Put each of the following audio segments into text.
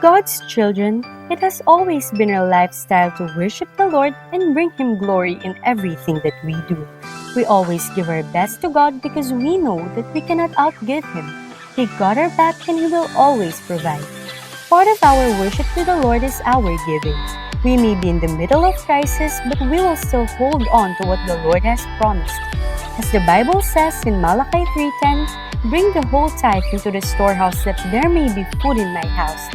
God's children, it has always been our lifestyle to worship the Lord and bring Him glory in everything that we do. We always give our best to God because we know that we cannot outgive Him. He got our back and He will always provide. Part of our worship to the Lord is our giving. We may be in the middle of crisis, but we will still hold on to what the Lord has promised. As the Bible says in Malachi 3:10, "Bring the whole tithe into the storehouse that there may be food in my house.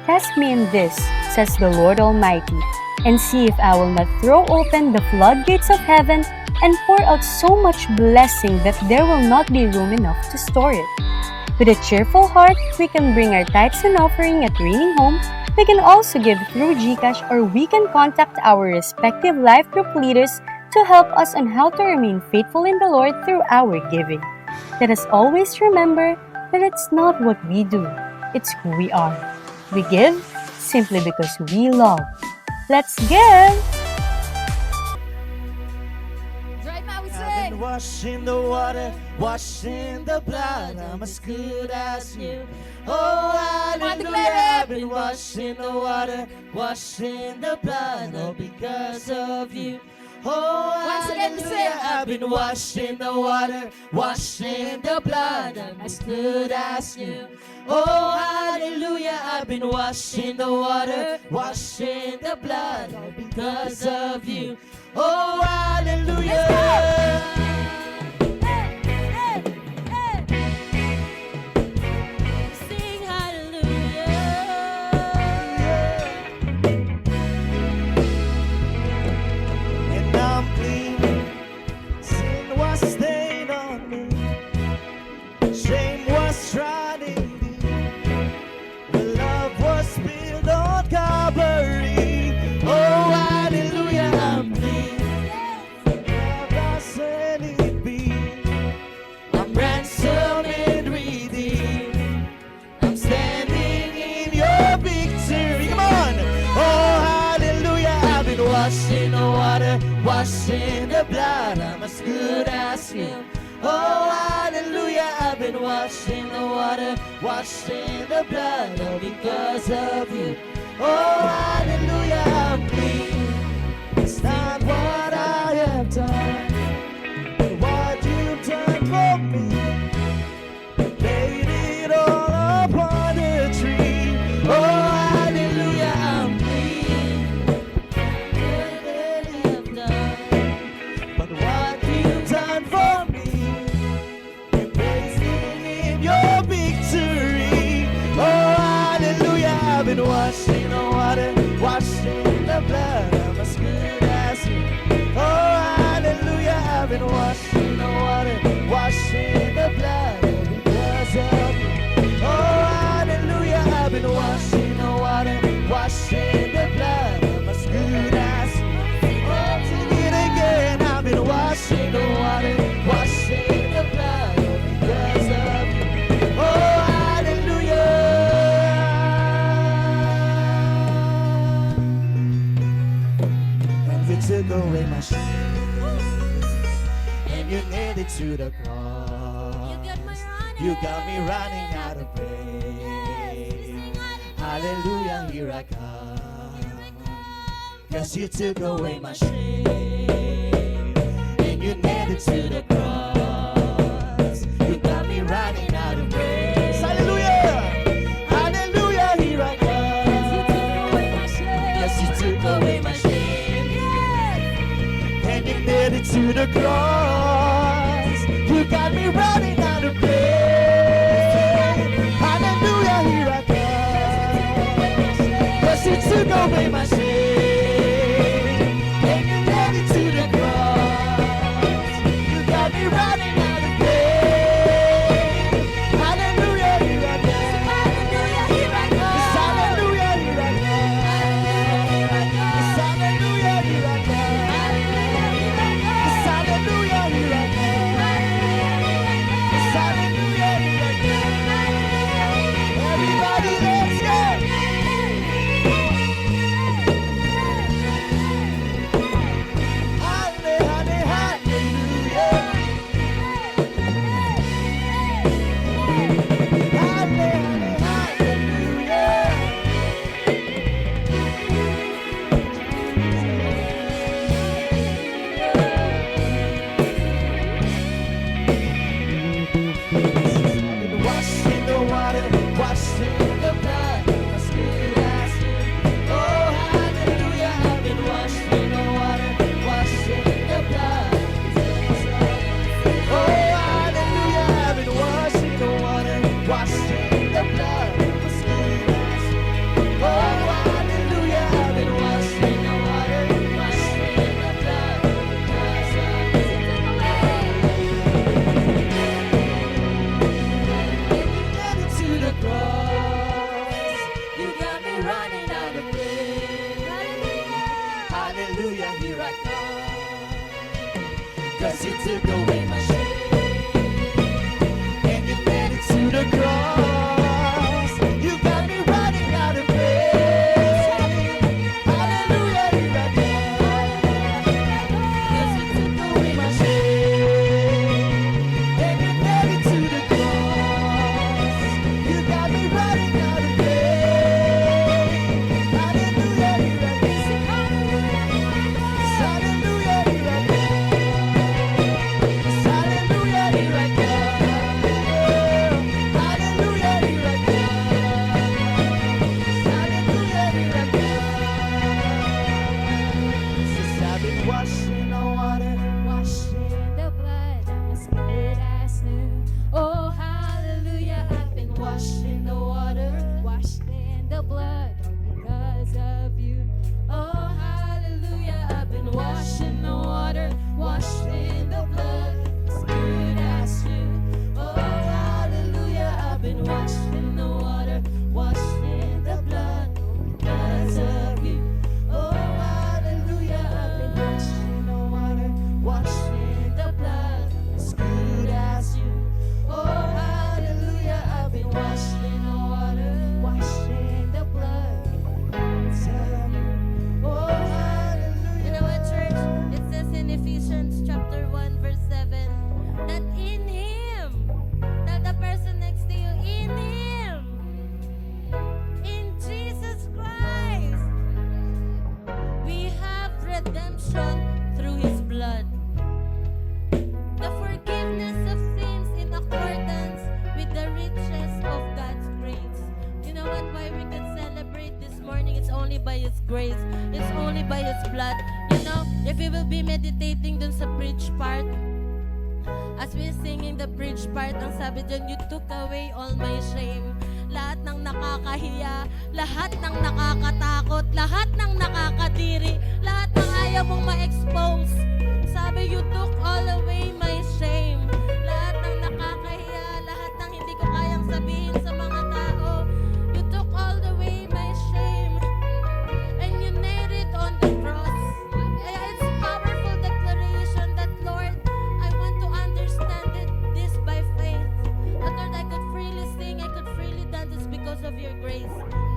Test me in this, says the Lord Almighty, and see if I will not throw open the floodgates of heaven and pour out so much blessing that there will not be room enough to store it." With a cheerful heart, we can bring our tithes and offering at Raining Home. We can also give through GCash, or we can contact our respective life group leaders to help us on how to remain faithful in the Lord through our giving. Let us always remember that it's not what we do, it's who we are. We give simply because we love. Let's give! Right now we I've sing. been washed in the water, washed in the blood. I'm as good as new. Oh, hallelujah. I've been washed in the water, washed in the blood, all because of you. Oh, Once again, hallelujah. sing. I've been washed in the water, washed in the blood. I'm as good as new. Oh, hallelujah. I've been washed in the water, washed in the blood, all because of you. Oh, hallelujah. Sing hallelujah. And I'm clean. Sin was stained on me. Shame was trodden deep. The love was spilled on Calvary. Oh, hallelujah, I'm clean. Love has set it be. I'm ransomed and redeemed. I'm standing in your victory. Come on. Oh, hallelujah. I've been washed in the water, washed in the blood. I'm as good as him. Oh, hallelujah. I've been washed in the water, washed in the blood, all because of you. Oh, hallelujah. I'm clean. It's not what I have done, but what you've done for me. Laid it all upon the tree. Oh, hallelujah, I'm clean. Good that you have done, but what you've done for me, you're praising in your victory. Oh, hallelujah, I've been washed in the water, washed in the blood. I'm as good as you. Oh, hallelujah, I've been washed in the water, washed in the blood, all because of you. Oh, hallelujah, I've been washed in the water, washed in the blood. I'm as good as you. Oh, sing it again. I've been washed in the water, washed in the blood, all because of you. Oh, hallelujah. And you took away my shame, and you nailed it to the cross. You got me running out of breath. Hallelujah, here I come. Yes, you took away my shame, and you nailed it to the cross. You got me running out of breath. Hallelujah, hallelujah, here I come. Yes, you took away my shame, and you nailed it to the cross. You got me running out of breath. Hallelujah, here I come. Yes, you took away my shame, and you nailed it to the cross. You got me running out of breath. Hallelujah, here I come. Hallelujah, here I go. Yes, hallelujah, here I come. Yes, hallelujah, here I come. Yes, hallelujah, here I come. Yes, hallelujah, here I come. Everybody, let's go. hallelujah, here I come. 'Cause you took away my shame, and you made it to the cross. You got me running out of pain. Hallelujah, here I come. 'Cause you took away my shame, and you made it to the cross. You got me running out of pain. Hallelujah, here I come. Hallelujah, here I come. Hallelujah, here I come. Hallelujah, here I come. Hallelujah, here I come. Since I've been washed in the water, Washed in the blood, I'm as good as new. Oh, hallelujah, I've been washed in the water, washed in the blood, because of you. Oh, hallelujah, I've been washed in the water, washed in the blood, as good as you. Oh, hallelujah, I've been washed in the water, washed in the blood, because of you. Oh, hallelujah, I've been washed in the water, washed in the blood, as good as you. Oh, hallelujah, I've been washed in the water, washed in the blood, because of you. Oh, hallelujah. You know what, church? It says in Ephesians chapter 1, verse 7, that in Him, tell the person next to you, in Him, in Jesus Christ, we have redemption through His blood. The forgiveness of sins in accordance with the riches of God's grace. You know what? Why we can celebrate this morning? It's only by His grace. It's only by His blood. You know, if we will be meditating dun sa bridge part, as we're singing the bridge part, ang sabi dyan, you took away all my shame. Lahat ng nakakahiya, lahat ng nakakatakot, lahat ng nakakadiri, lahat ng ayaw mong ma-expose. Sabi, you took all away my shame. Lahat ng nakakahiya, lahat ng hindi ko kayang sabihin sa mga tao, you took all away my shame. And you nailed it on the cross. Kaya it's a powerful declaration that, Lord, I want to understand this by faith. That, Lord, I could freely sing, I could freely dance. It's because of your grace.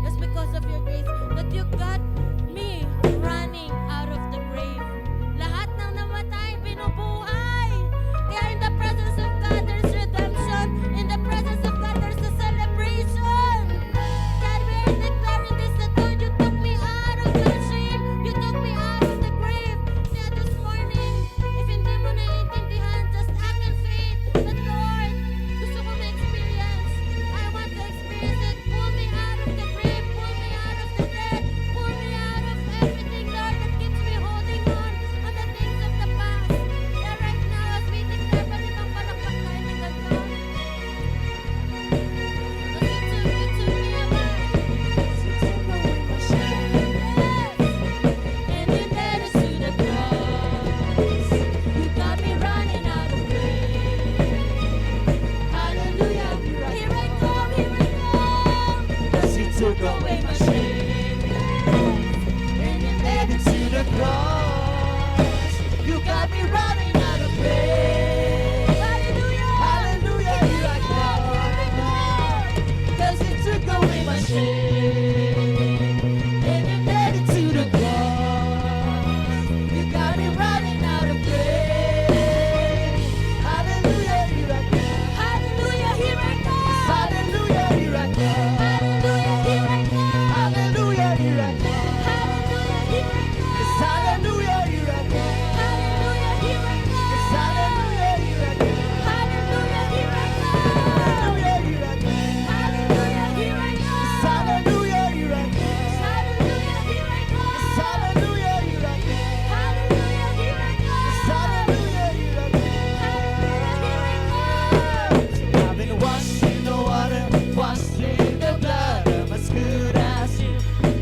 It's because of your grace that you got me running out of the grave. Lahat ng namatay, binubuhay. Kaya in the presence of God, there's redemption. In the presence of God, there's a celebration. God, we are declaring this, that, Lord, you took me out of the shame. You took me out of the grave. Kaya this morning, if hindi mo naiintindihan, just act in faith that, Lord, gusto ko ma-experience. I want to experience it. Pull me out of the grave. Pull me out of the death. Pull me out of everything, Lord, that keeps me holding on the things of the past. Kaya right now, as we declare, pwede bang palakpak tayo ng ganito? You took me away. you took away my shame. And you led us to the cross. You got me running out of pain. Hallelujah. Here I come, here I come. 'Cause you took away my shame, and you led it to the cross. You got me running out of pain. Hallelujah. Hallelujah, here I come. 'Cause you took away my shame, and you led it to the cross. You got me running out of pain. Hallelujah, here I come. Hallelujah, here I come. Hallelujah, here I come. Hallelujah, here I come. Hallelujah, here I come. Hallelujah, here I come. Yes, hallelujah, here I come. Hallelujah, here I come. Yes, hallelujah, here I come. Hallelujah, here I come. Hallelujah, here I come. Hallelujah, here I come. Yes, hallelujah, here I come. Hallelujah, here I come. Yes, hallelujah, here I come. Hallelujah, here I come. Yes, hallelujah, here I come. I've been washed in the water, washed in the blood. I'm as good as you.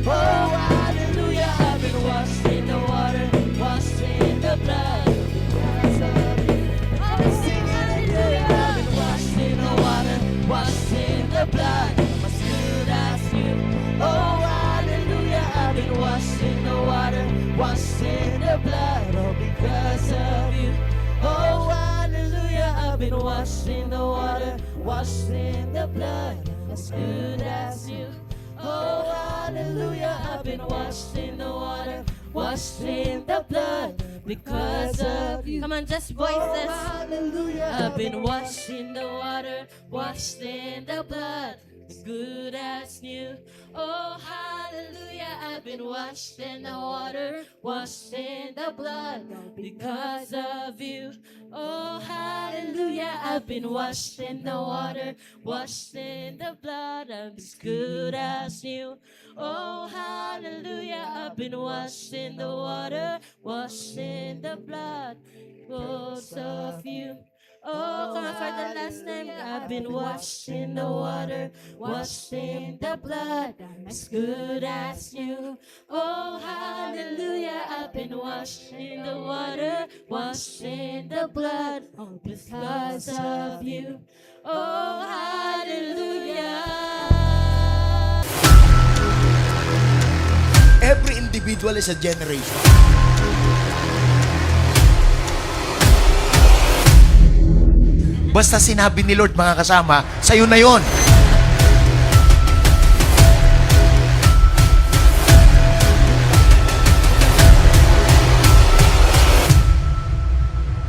Oh, hallelujah. I've been washed in the water, washed in the blood. Because of you. Oh, we sing hallelujah. I've been washed in the water, washed in the blood. I'm as good as you. Oh, hallelujah. I've been washed in the water, washed in washed in the water, washed in the blood, as good as new. Oh, hallelujah, I've been washed in the water, washed in the blood, because of you. Come on, just voice this. Hallelujah. I've been washed in the water, washed in the blood, as good as new. Oh, hallelujah, I've been washed in the water, washed in the blood, because of you. Oh, hallelujah, I've been washed in the water, washed in the blood, I'm as good as new. Oh, hallelujah, I've been washed in the water, washed in the blood, because of you. Oh, come on for the last time. I've been washed in the water, washed in the blood, as good as you. Oh, hallelujah, I've been washed in the water, washed in the blood, because of you. Oh, hallelujah. Every individual is a generation. Basta sinabi ni Lord, mga kasama, sa'yo na yon.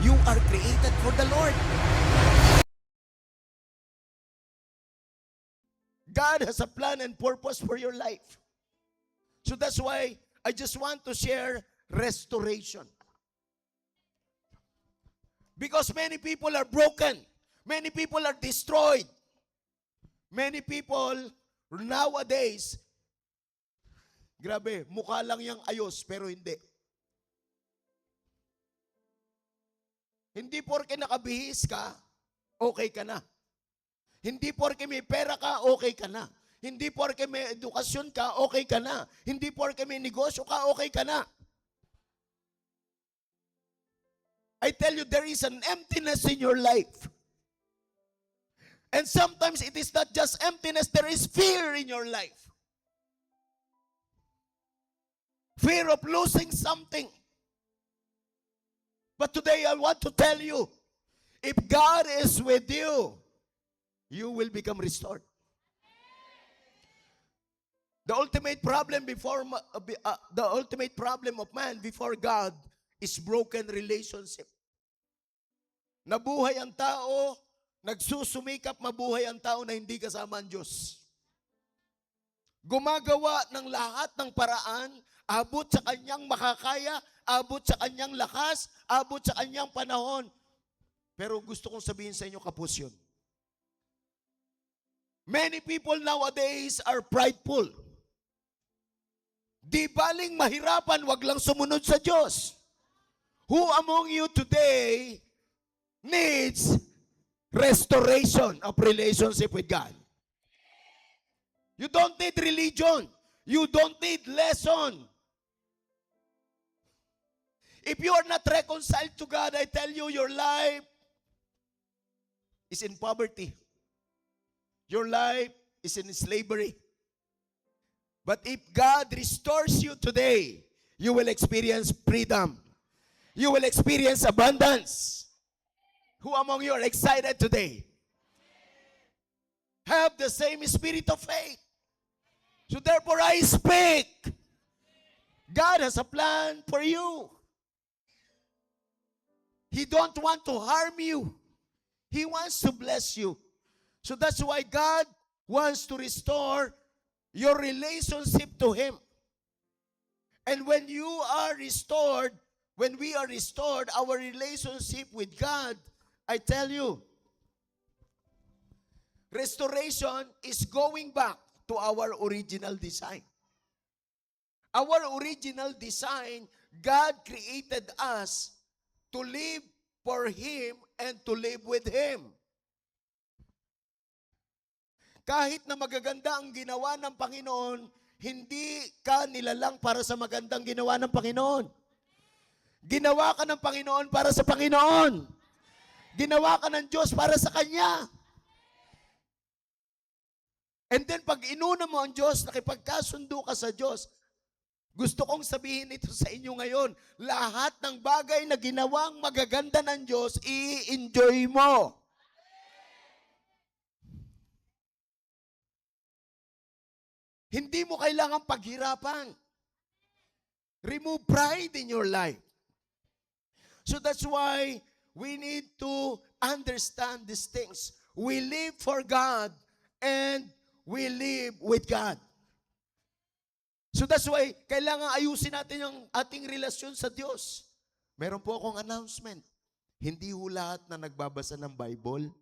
You are created for the Lord. God has a plan and purpose for your life. So that's why I just want to share restoration. Because many people are broken. Many people are destroyed. Many people nowadays, grabe, mukha lang yung ayos pero hindi. Hindi porke nakabihis ka, okay ka na. Hindi porke may pera ka, okay ka na. Hindi porke may edukasyon ka, okay ka na. Hindi porke may negosyo ka, okay ka na. I tell you, there is an emptiness in your life. And sometimes it is not just emptiness, there is fear in your life. Fear of losing something. But today I want to tell you, if God is with you, you will become restored. The ultimate problem of man before God is broken relationship. Nabuhay ang tao, nagsusumikap mabuhay ang tao na hindi kasama ang Diyos. Gumagawa ng lahat ng paraan, abot sa kanyang makakaya, abot sa kanyang lakas, abot sa kanyang panahon. Pero gusto kong sabihin sa inyo, kapos yun. Many people nowadays are prideful. Di baling mahirapan, wag lang sumunod sa Diyos. Who among you today needs restoration of relationship with God? You don't need religion. You don't need lesson. If you are not reconciled to God, I tell you, your life is in poverty. Your life is in slavery. But if God restores you today, you will experience freedom. You will experience abundance. Who among you are excited today? Have the same spirit of faith. So therefore I speak. God has a plan for you. He don't want to harm you. He wants to bless you. So that's why God wants to restore your relationship to Him. And when you are restored, when we are restored, our relationship with God, I tell you, restoration is going back to our original design. Our original design, God created us to live for Him and to live with Him. Kahit na magaganda ang ginawa ng Panginoon, hindi ka nilalang para sa magandang ginawa ng Panginoon. Ginawa ka ng Panginoon para sa Panginoon. Ginawa ka ng Diyos para sa Kanya. And then pag inuna mo ang Diyos, nakipagkasundo ka sa Diyos, gusto kong sabihin ito sa inyo ngayon, lahat ng bagay na ginawang magaganda ng Diyos, i-enjoy mo. Hindi mo kailangang paghirapan. Remove pride in your life. So that's why we need to understand these things. We live for God and we live with God. So that's why kailangan ayusin natin ang ating relasyon sa Diyos. Meron po akong announcement. Hindi ho lahat na nagbabasa ng Bible,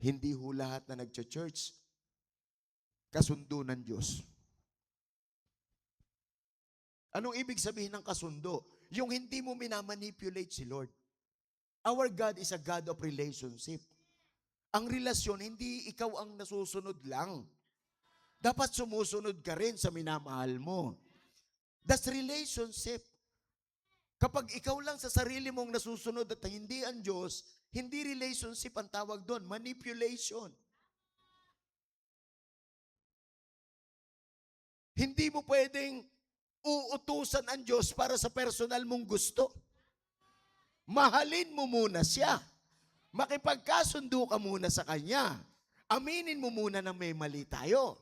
hindi ho lahat na nagcha-church, kasundo ng Diyos. Anong ibig sabihin ng kasundo? Yung hindi mo minamanipulate si Lord. Our God is a God of relationship. Ang relasyon, hindi ikaw ang nasusunod lang. Dapat sumusunod ka rin sa minamahal mo. That's relationship. Kapag ikaw lang sa sarili mong nasusunod at hindi ang Diyos, hindi relationship ang tawag doon, manipulation. Hindi mo pwedeng uutusan ang Diyos para sa personal mong gusto. Mahalin mo muna siya. Makipagkasundo ka muna sa Kanya. Aminin mo muna na may mali tayo.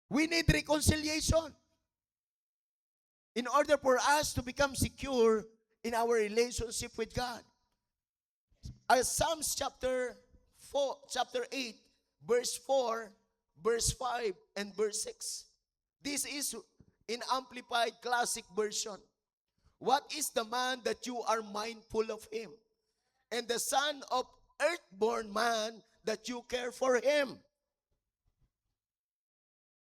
We need reconciliation. In order for us to become secure in our relationship with God. As Psalms chapter 8, verse 4, verse 5, and verse 6. This is in Amplified Classic Version. What is the man that you are mindful of him? And the son of earthborn man that you care for him?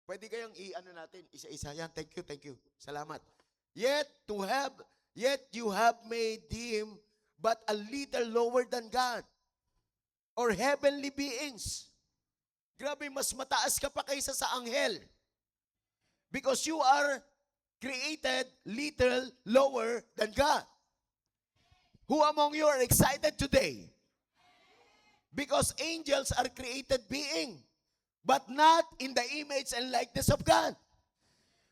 Pwede kayong i-ano natin, isa-isa. Yan, thank you. Salamat. Yet you have made him but a little lower than God or heavenly beings. Grabe, mas mataas ka pa kaysa sa anghel. Because you are created little lower than God. Who among you are excited today? Because angels are created being, but not in the image and likeness of God.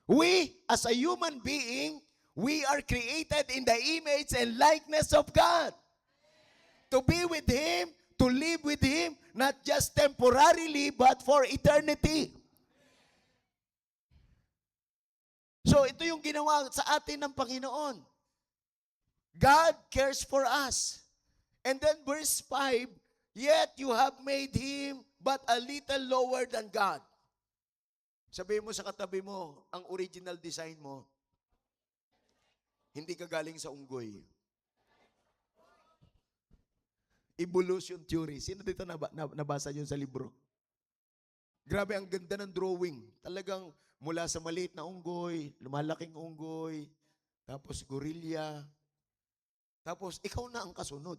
We, as a human being, we are created in the image and likeness of God. To be with Him, to live with Him, not just temporarily, but for eternity. So ito yung ginawa sa atin ng Panginoon. God cares for us. And then verse 5, yet you have made Him but a little lower than God. Sabihin mo sa katabi mo, ang original design mo, hindi ka galing sa unggoy. Evolution theory. Sino dito nabasa yun sa libro? Grabe, ang ganda ng drawing. Talagang mula sa maliit na unggoy, lumalaking unggoy, tapos gorilla, tapos ikaw na ang kasunod.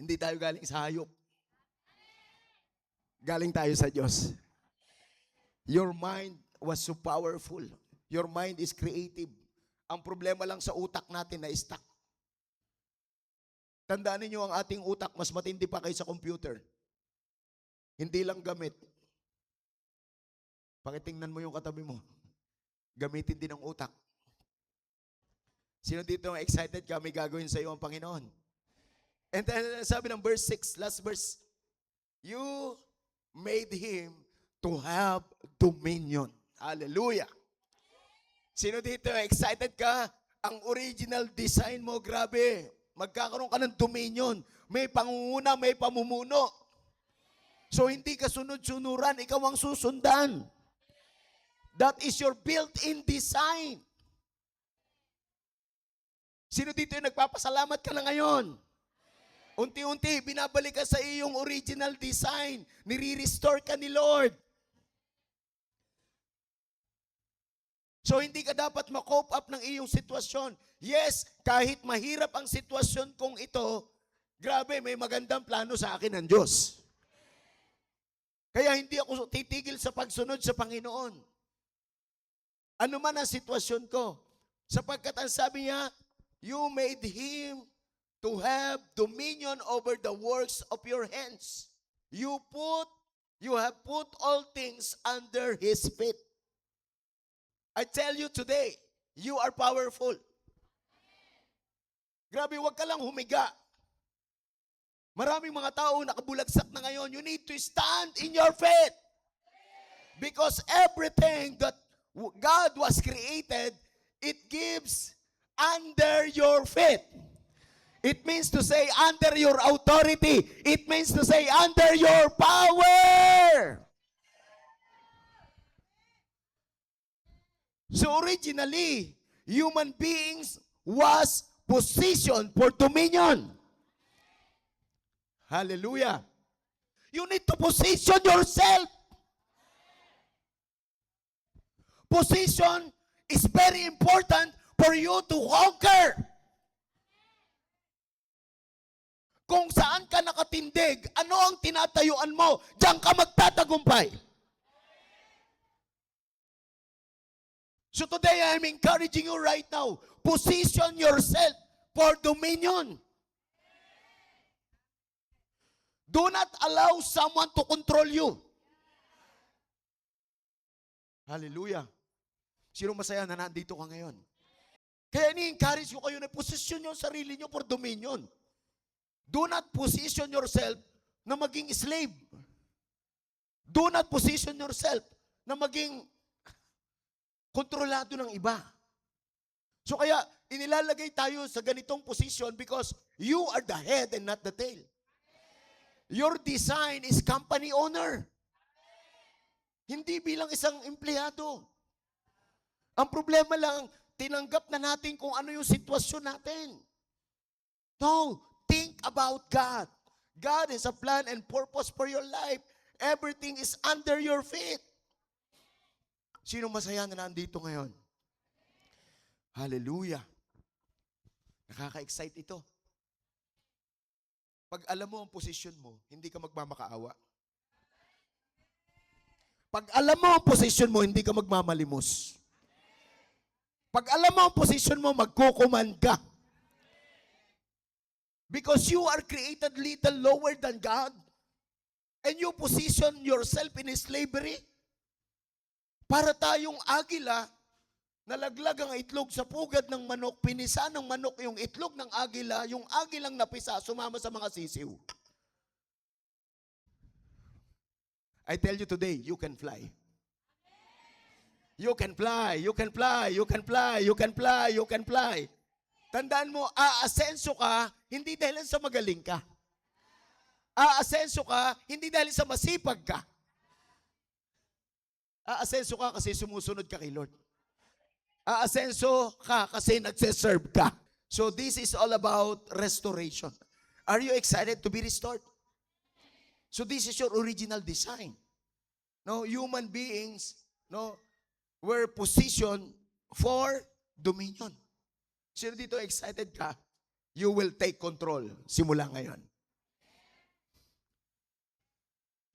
Hindi tayo galing sa hayop. Galing tayo sa Diyos. Your mind was so powerful. Your mind is creative. Ang problema lang sa utak natin na stuck. Tandaan niyo ang ating utak mas matindi pa kaysa computer. Hindi lang gamit. Pakitingnan mo yung katabi mo. Gamitin din ang utak. Sino dito ang excited ka may gagawin sa iyo ang Panginoon? And then sabi ng verse 6, last verse, you made Him to have dominion. Hallelujah. Sino dito excited ka? Ang original design mo, grabe. Magkakaroon ka ng dominion. May pangunguna, may pamumuno. So hindi ka sunod-sunuran, ikaw ang susundan. That is your built-in design. Sino dito yung nagpapasalamat ka na ngayon? Unti-unti, binabalik ka sa iyong original design. Nire-restore ka ni Lord. So hindi ka dapat ma-cope up ng iyong sitwasyon. Yes, kahit mahirap ang sitwasyon kong ito, grabe, may magandang plano sa akin ng Diyos. Kaya hindi ako titigil sa pagsunod sa Panginoon. Ano man ang sitwasyon ko. Sapagkat ang sabi niya, you made Him to have dominion over the works of your hands. You have put all things under His feet. I tell you today, you are powerful. Grabe, wag ka lang humiga. Maraming mga tao nakabulagsak na ngayon. You need to stand in your faith. Because everything that God was created, it gives under your faith. It means to say under your authority. It means to say under your power. So originally, human beings was positioned for dominion. Hallelujah. You need to position yourself. Position is very important for you to conquer. Kung saan ka nakatindig, ano ang tinatayuan mo, diyan ka magtatagumpay. So today, I'm encouraging you right now, position yourself for dominion. Do not allow someone to control you. Hallelujah. Sino masaya na nandito ka ngayon? Kaya ni-encourage ko kayo na position nyo sarili nyo for dominion. Do not position yourself na maging slave. Do not position yourself na maging kontrolado ng iba. So kaya, inilalagay tayo sa ganitong position because you are the head and not the tail. Your design is company owner. Hindi bilang isang empleyado. Ang problema lang, tinanggap na natin kung ano yung sitwasyon natin. No, think about God. God has a plan and purpose for your life. Everything is under your feet. Sino masaya na nandito ngayon? Hallelujah. Nakaka-excite ito. Pag alam mo ang posisyon mo, hindi ka magmamakaawa. Pag alam mo ang posisyon mo, hindi ka magmamalimos. Pag alam mo ang posisyon mo, magkukuman ka. Because you are created little lower than God, and you position yourself in slavery, para tayong agila, nalaglag ang itlog sa pugad ng manok, pinisa ng manok yung itlog ng agila, yung agilang napisa, sumama sa mga sisiw. I tell you today, you can fly. You can fly, you can fly, you can fly, you can fly, you can fly. Tandaan mo, aasenso ka, hindi dahil sa magaling ka. Aasenso ka, hindi dahil sa masipag ka. Aasenso ka kasi sumusunod ka kay Lord. Aasenso ka kasi nagse-serve ka. So this is all about restoration. Are you excited to be restored? So this is your original design. No, human beings, no, were positioned for dominion. Sino dito excited ka? You will take control simula ngayon.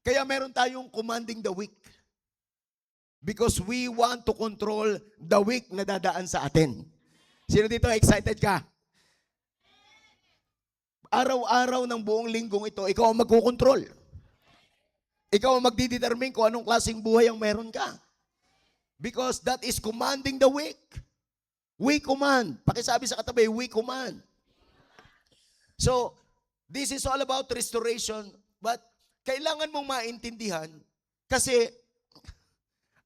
Kaya meron tayong commanding the weak. Because we want to control the weak na dadaan sa atin. Sino dito excited ka? Araw-araw ng buong linggong ito, ikaw ang magkukontrol. Ikaw ang magdidetermine kung anong klaseng buhay ang meron ka. Because that is commanding the weak. We command. Pakisabi sa katabi, we command. So, this is all about restoration, but kailangan mong maintindihan kasi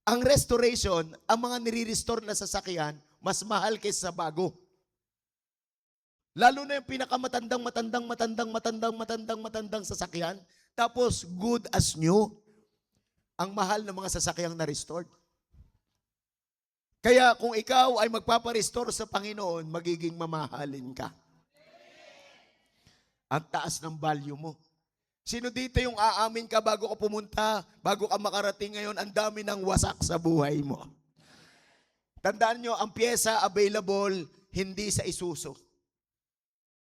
ang restoration, ang mga nire-restore na sasakyan, mas mahal kaysa sa bago. Lalo na yung pinakamatandang sasakyan, tapos good as new, ang mahal ng mga sasakyang na-restored. Kaya kung ikaw ay magpaparestore sa Panginoon, magiging mamahalin ka. Ang taas ng value mo. Sino dito yung aamin ka bago ka pumunta, bago ka makarating ngayon, ang dami ng wasak sa buhay mo. Tandaan nyo, ang pyesa available, hindi sa Isuzu.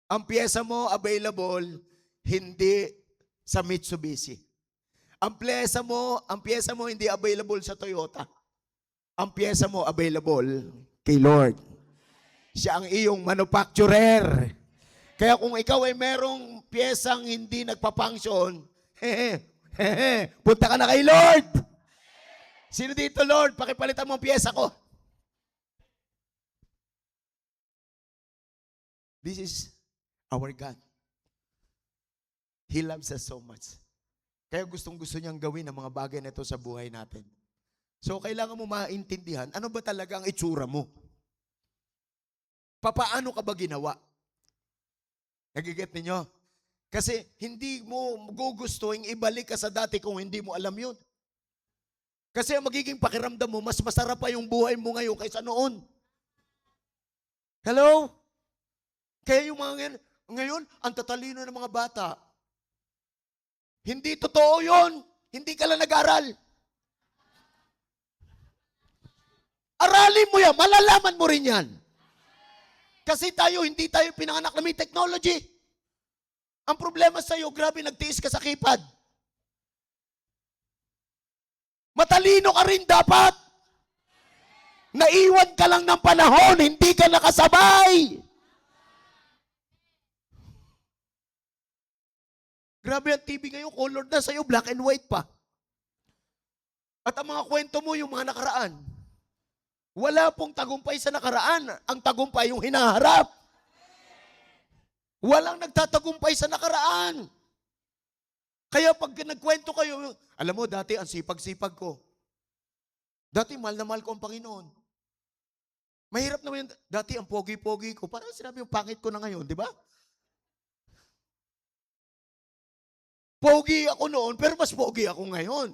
Ang pyesa mo available, hindi sa Mitsubishi. Ang pyesa mo hindi available sa Toyota. Ang pyesa mo available kay Lord. Siya ang iyong manufacturer. Kaya kung ikaw ay merong piyesang hindi nagpa-function, punta ka na kay Lord. Sino dito, Lord? Pakipalitan mo ang piyesa ko. This is our God. He loves us so much. Kaya gustong-gusto niyang gawin ang mga bagay na ito sa buhay natin. So, kailangan mo maintindihan, ano ba talaga ang itsura mo? Papaano ka ba ginawa? Nagiget ninyo? Kasi hindi mo gugustuhin ibalik ka sa dati kung hindi mo alam yun. Kasi ang magiging pakiramdam mo, mas masarap pa yung buhay mo ngayon kaysa noon. Hello? Kaya yung mga ngayon, ang tatalino ng mga bata. Hindi totoo yun. Hindi ka lang nag-aral. Aralin mo yan. Malalaman mo rin yan. Kasi hindi tayo pinanganak na may technology. Ang problema sa'yo, grabe, nagtiis ka sa keypad. Matalino ka rin dapat. Naiwan ka lang ng panahon, hindi ka nakasabay. Grabe ang TV ngayon, color na sa'yo, black and white pa. At ang mga kwento mo, yung mga nakaraan, wala pong tagumpay sa nakaraan. Ang tagumpay yung hinaharap. Walang nagtatagumpay sa nakaraan. Kaya pag nagkwento kayo, alam mo, dati ang sipag-sipag ko. Dati mahal na mahal ko ang Panginoon. Mahirap naman yun. Dati ang pogi-pogi ko. Parang sinabi yung pangit ko na ngayon, di ba? Pogi ako noon, pero mas pogi ako ngayon.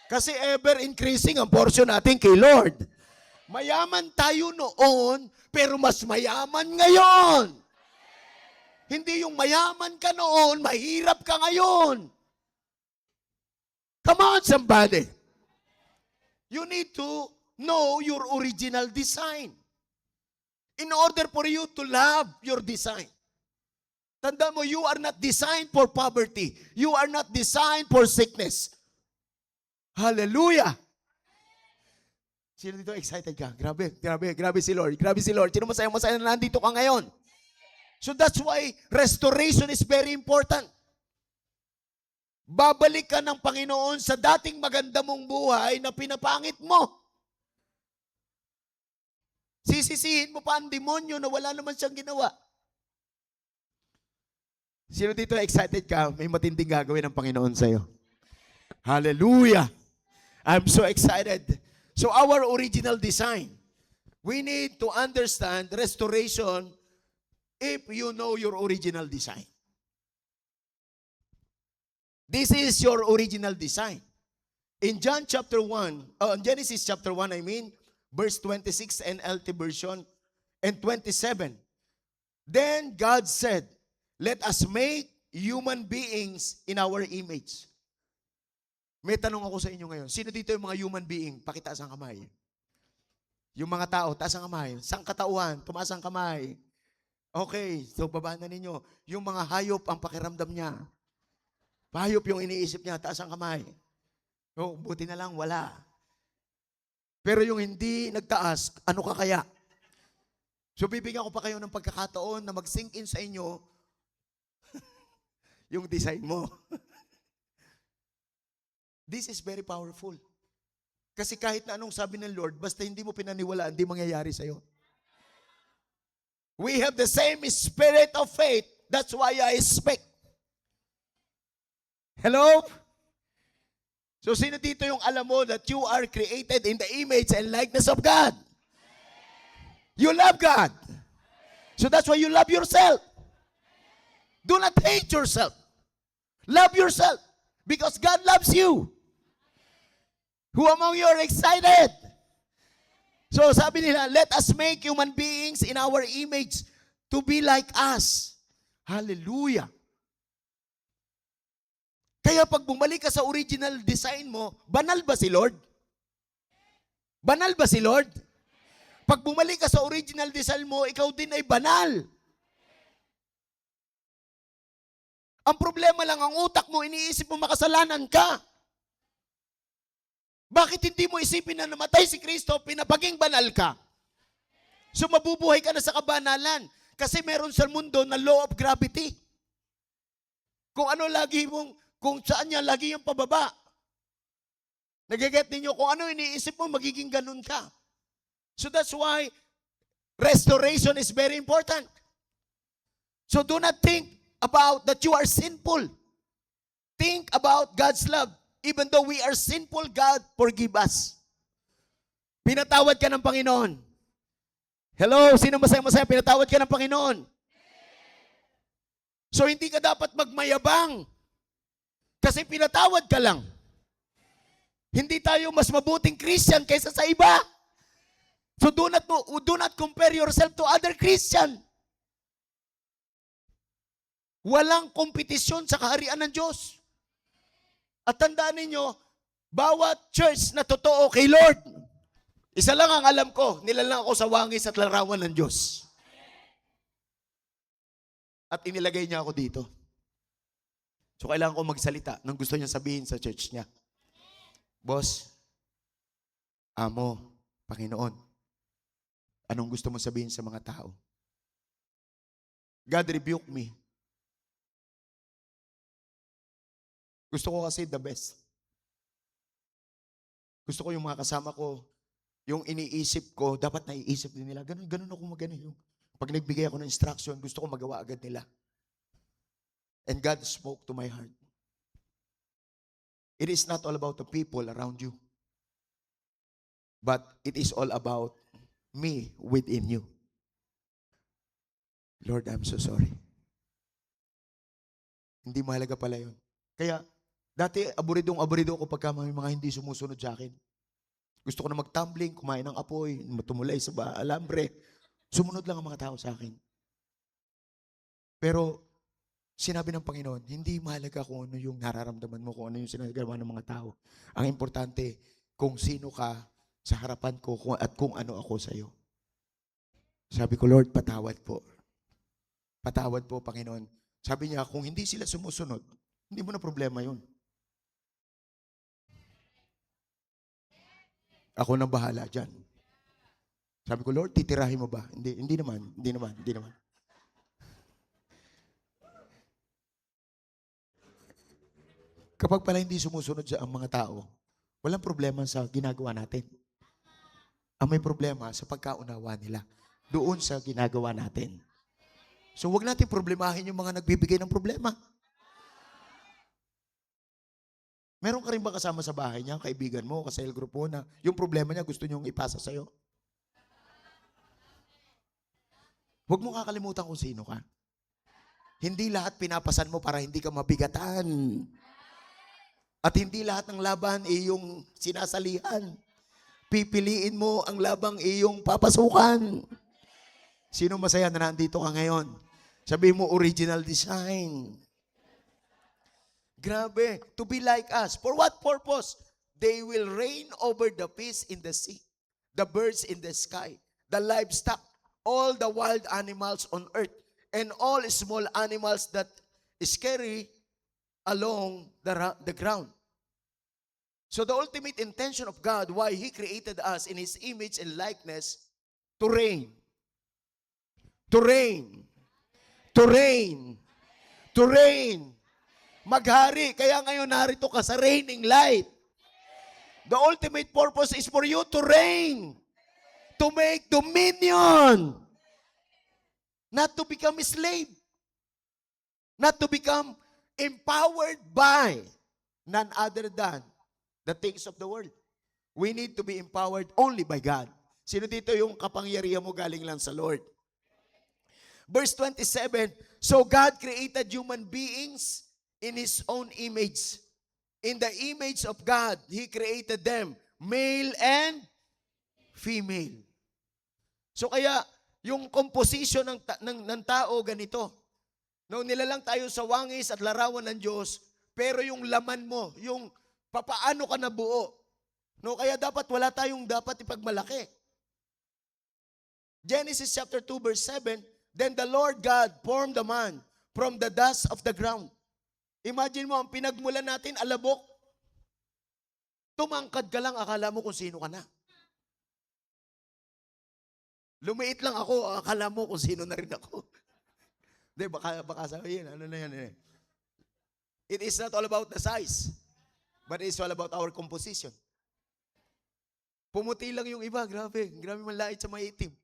Kasi ever increasing ang portion natin kay Lord. Mayaman tayo noon, pero mas mayaman ngayon. Hindi yung mayaman ka noon, mahirap ka ngayon. Come on, somebody. You need to know your original design. In order for you to love your design. Tanda mo, you are not designed for poverty. You are not designed for sickness. Hallelujah! Sino dito excited ka? Grabe si Lord. Grabe si Lord. Sino masaya na nandito ka ngayon? So that's why restoration is very important. Babalik ka ng Panginoon sa dating maganda mong buhay na pinapangit mo. Sisisihin mo pa ang demonyo na wala naman siyang ginawa. Sino dito excited ka? May matinding gagawin ng Panginoon sa'yo. Hallelujah! I'm so excited. So our original design, we need to understand restoration if you know your original design. This is your original design. In Genesis chapter 1, verse 26 NLT version, and 27. Then God said, let us make human beings in our image. May tanong ako sa inyo ngayon. Sino dito yung mga human being? Pakitaas ang kamay. Yung mga tao, taas ang kamay. Sang katauhan, tumaas ang kamay. Okay, so baba na ninyo. Yung mga hayop ang pakiramdam niya. Hayop yung iniisip niya, taas ang kamay. Oh, buti na lang, wala. Pero yung hindi nagtaas, ano ka kaya? So bibigyan ko pa kayo ng pagkakataon na mag-sink in sa inyo yung design mo. This is very powerful. Kasi kahit na anong sabi ng Lord, basta hindi mo pinaniwalaan, hindi mangyayari sa'yo. We have the same spirit of faith. That's why I expect. Hello? So sino dito yung alam mo that you are created in the image and likeness of God? You love God. So that's why you love yourself. Do not hate yourself. Love yourself. Because God loves you. Who among you are excited? So sabi nila, let us make human beings in our image to be like us. Hallelujah. Kaya pag bumalik ka sa original design mo, banal ba si Lord? Banal ba si Lord? Pag bumalik ka sa original design mo, ikaw din ay banal. Ang problema lang, ang utak mo, iniisip mo makasalanan ka. Bakit hindi mo isipin na namatay si Kristo, pinapaging banal ka? So mabubuhay ka na sa kabanalan. Kasi meron sa mundo na law of gravity. Kung ano lagi mong, kung saan niya lagi yung pababa. Nagiget ninyo, kung ano iniisip mo, magiging ganun ka. So that's why restoration is very important. So do not think about that you are sinful. Think about God's love. Even though we are sinful, God forgive us. Pinatawad ka ng Panginoon. Hello, sino masaya-masaya? Pinatawad ka ng Panginoon. So hindi ka dapat magmayabang. Kasi pinatawad ka lang. Hindi tayo mas mabuting Christian kaysa sa iba. So do not compare yourself to other Christian. Walang kompetisyon sa kaharian ng Diyos. At tandaan ninyo, bawat church na totoo kay Lord, isa lang ang alam ko, nilalang ako sa wangis at larawan ng Diyos. At inilagay niya ako dito. So kailangan ko magsalita ng gusto niya sabihin sa church niya. Boss, Amo, Panginoon, anong gusto mo sabihin sa mga tao? God rebuke me. Gusto ko kasi the best. Gusto ko yung mga kasama ko, yung iniisip ko, dapat naiisip din nila. Ganun ako magano. Pag nagbigay ako ng instruction, gusto ko magawa agad nila. And God spoke to my heart. It is not all about the people around you. But it is all about me within you. Lord, I'm so sorry. Hindi mahalaga pala yun. Kaya, dati, aburido ko pagka may mga hindi sumusunod sa akin. Gusto ko na mag-tumbling, kumain ng apoy, tumulay sa alambre. Sumunod lang ang mga tao sa akin. Pero, sinabi ng Panginoon, hindi mahalaga kung ano yung nararamdaman mo, kung ano yung sinagawa ng mga tao. Ang importante, kung sino ka sa harapan ko at kung ano ako sa iyo. Sabi ko, Lord, patawad po. Patawad po, Panginoon. Sabi niya, kung hindi sila sumusunod, hindi mo na problema yun. Ako nang bahala dyan. Sabi ko, Lord, titirahin mo ba? Hindi naman. Kapag pala hindi sumusunod sa ang mga tao, walang problema sa ginagawa natin. Ang may problema sa pagkaunawa nila doon sa ginagawa natin. So wag natin problemahin yung mga nagbibigay ng problema. Meron ka rin ba kasama sa bahay niya, kaibigan mo, ka-cell group mo na yung problema niya gusto niyong ipasa sa'yo? Huwag mo kakalimutan kung sino ka. Hindi lahat pinapasan mo para hindi ka mabigatan. At hindi lahat ng laban iyong sinasalihan. Pipiliin mo ang labang iyong papasukan. Sino masaya na nandito ka ngayon? Sabihin mo, original design. Grabe, to be like us. For what purpose? They will reign over the fish in the sea, the birds in the sky, the livestock, all the wild animals on earth, and all small animals that scurry along the ground. So the ultimate intention of God, why He created us in His image and likeness, to reign. To reign. To reign. To reign. Maghari. Kaya ngayon narito ka sa reigning light. The ultimate purpose is for you to reign. To make dominion. Not to become a slave. Not to become empowered by none other than the things of the world. We need to be empowered only by God. Sino dito yung kapangyarihan mo galing lang sa Lord? Verse 27, so God created human beings in His own image. In the image of God, He created them, male and female. So kaya, yung composition ng tao ganito. No, nilalang tayo sa wangis at larawan ng Diyos, pero yung laman mo, yung papaano ka nabuo. No, kaya wala tayong dapat ipagmalaki. Genesis chapter 2 verse 7, then the Lord God formed the man from the dust of the ground. Imagine mo, ang pinagmulan natin, alabok. Tumangkad ka lang, akala mo kung sino ka na. Lumiit lang ako, akala mo kung sino na rin ako. Hindi, baka sabihin, ano na yan eh. It is not all about the size, but it is all about our composition. Pumuti lang yung iba, grabe manlait sa maitim.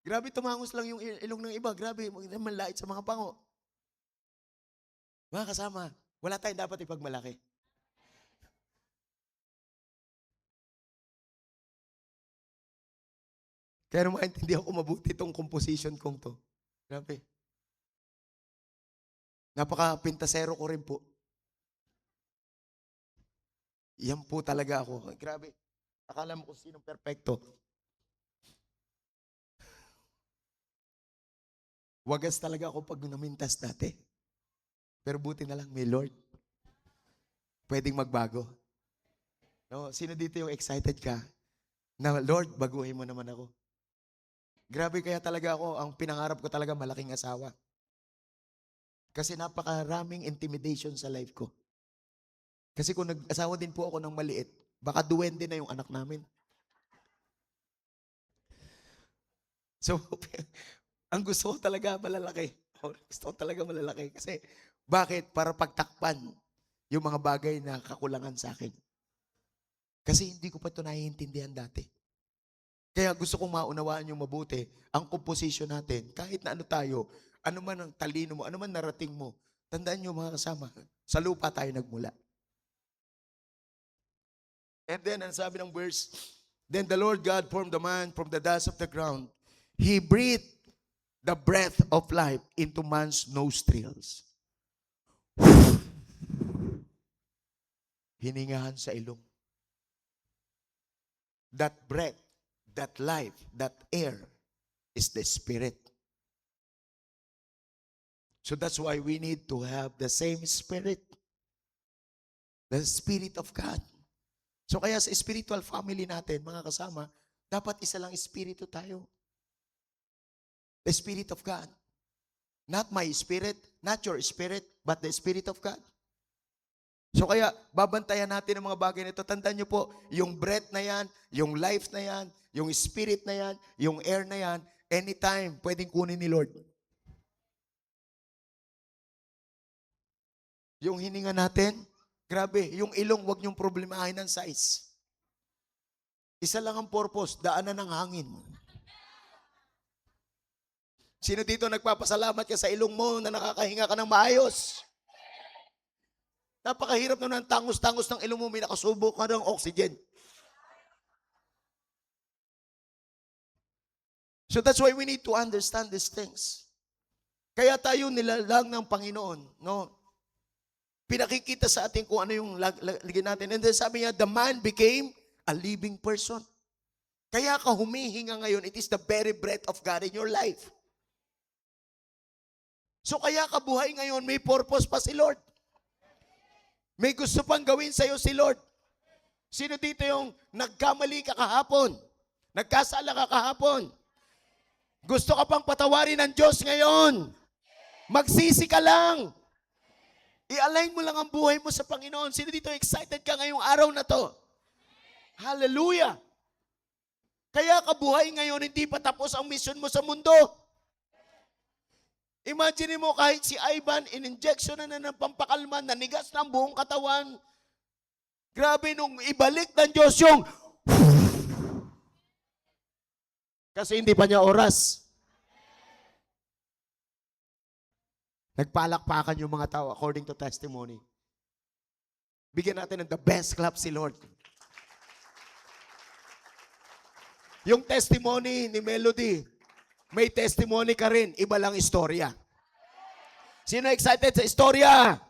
Grabe tumangos lang yung ilong ng iba, grabe manlait sa mga pango. Mga kasama, wala tayong dapat ipagmalaki. Kaya naman maintindihan ko mabuti itong composition kong to. Grabe. Napaka-pintasero ko rin po. Yan po talaga ako. Ay, grabe. Akala mo kung sinong perfecto. Wagas talaga ako pag namintas dati. Pero buti na lang may Lord. Pwedeng magbago. No, sino dito yung excited ka na Lord, baguhin mo naman ako? Grabe kaya talaga ako, ang pinangarap ko talaga malaking asawa. Kasi napakaraming intimidation sa life ko. Kasi kung nag-asawa din po ako ng maliit, baka duwende na yung anak namin. So, ang gusto ko talaga malalaki. Gusto ko talaga malalaki. Kasi, bakit? Para pagtakpan yung mga bagay na kakulangan sa akin. Kasi hindi ko pa ito naiintindihan dati. Kaya gusto kong maunawaan yung mabuti, ang composition natin, kahit na ano tayo, ano man ang talino mo, ano man narating mo, tandaan nyo mga kasama, sa lupa tayo nagmula. And then, ang sabi ng verse, then the Lord God formed the man from the dust of the ground. He breathed the breath of life into man's nostrils. Hiningahan sa ilong. That breath, that life, that air is the Spirit. So that's why we need to have the same Spirit. The Spirit of God. So kaya sa spiritual family natin, mga kasama, dapat isa lang espiritu tayo. The Spirit of God. Not my spirit, not your spirit, but the Spirit of God. So kaya, babantayan natin ang mga bagay nito. Tandaan nyo po, yung breath na yan, yung life na yan, yung spirit na yan, yung air na yan, anytime, pwedeng kunin ni Lord. Yung hininga natin, grabe, yung ilong, wag niyong problemahin ng size. Isa lang ang purpose, daanan ng hangin. Sino dito nagpapasalamat ka sa ilong mo na nakakahinga ka ng maayos? Napakahirap naman ng tangos-tangos ng ilong mo, may nakasubo ka ng oxygen. So that's why we need to understand these things. Kaya tayo nilalang ng Panginoon, no? Pinakikita sa atin kung ano yung lagyan natin. And then sabi niya, the man became a living person. Kaya ka humihinga ngayon, it is the very breath of God in your life. So kaya ka buhay ngayon, may purpose pa si Lord. May gusto pang gawin sa'yo si Lord. Sino dito yung nagkamali ka kahapon? Nagkasala ka kahapon? Gusto ka pang patawarin ng Diyos ngayon? Magsisi ka lang. I-align mo lang ang buhay mo sa Panginoon. Sino dito excited ka ngayong araw na to? Hallelujah! Kaya ka buhay ngayon, hindi pa tapos ang mission mo sa mundo. Imagine mo kahit si Ivan, in-injection na ng pampakalman, nanigas na ang buong katawan. Grabe nung ibalik ng Diyos yung kasi hindi pa niya oras. Nagpalakpakan yung mga tao according to testimony. Bigyan natin ng the best clap si Lord. Yung testimony ni Melody, may testimony ka rin, iba lang istorya. Sino excited sa istorya?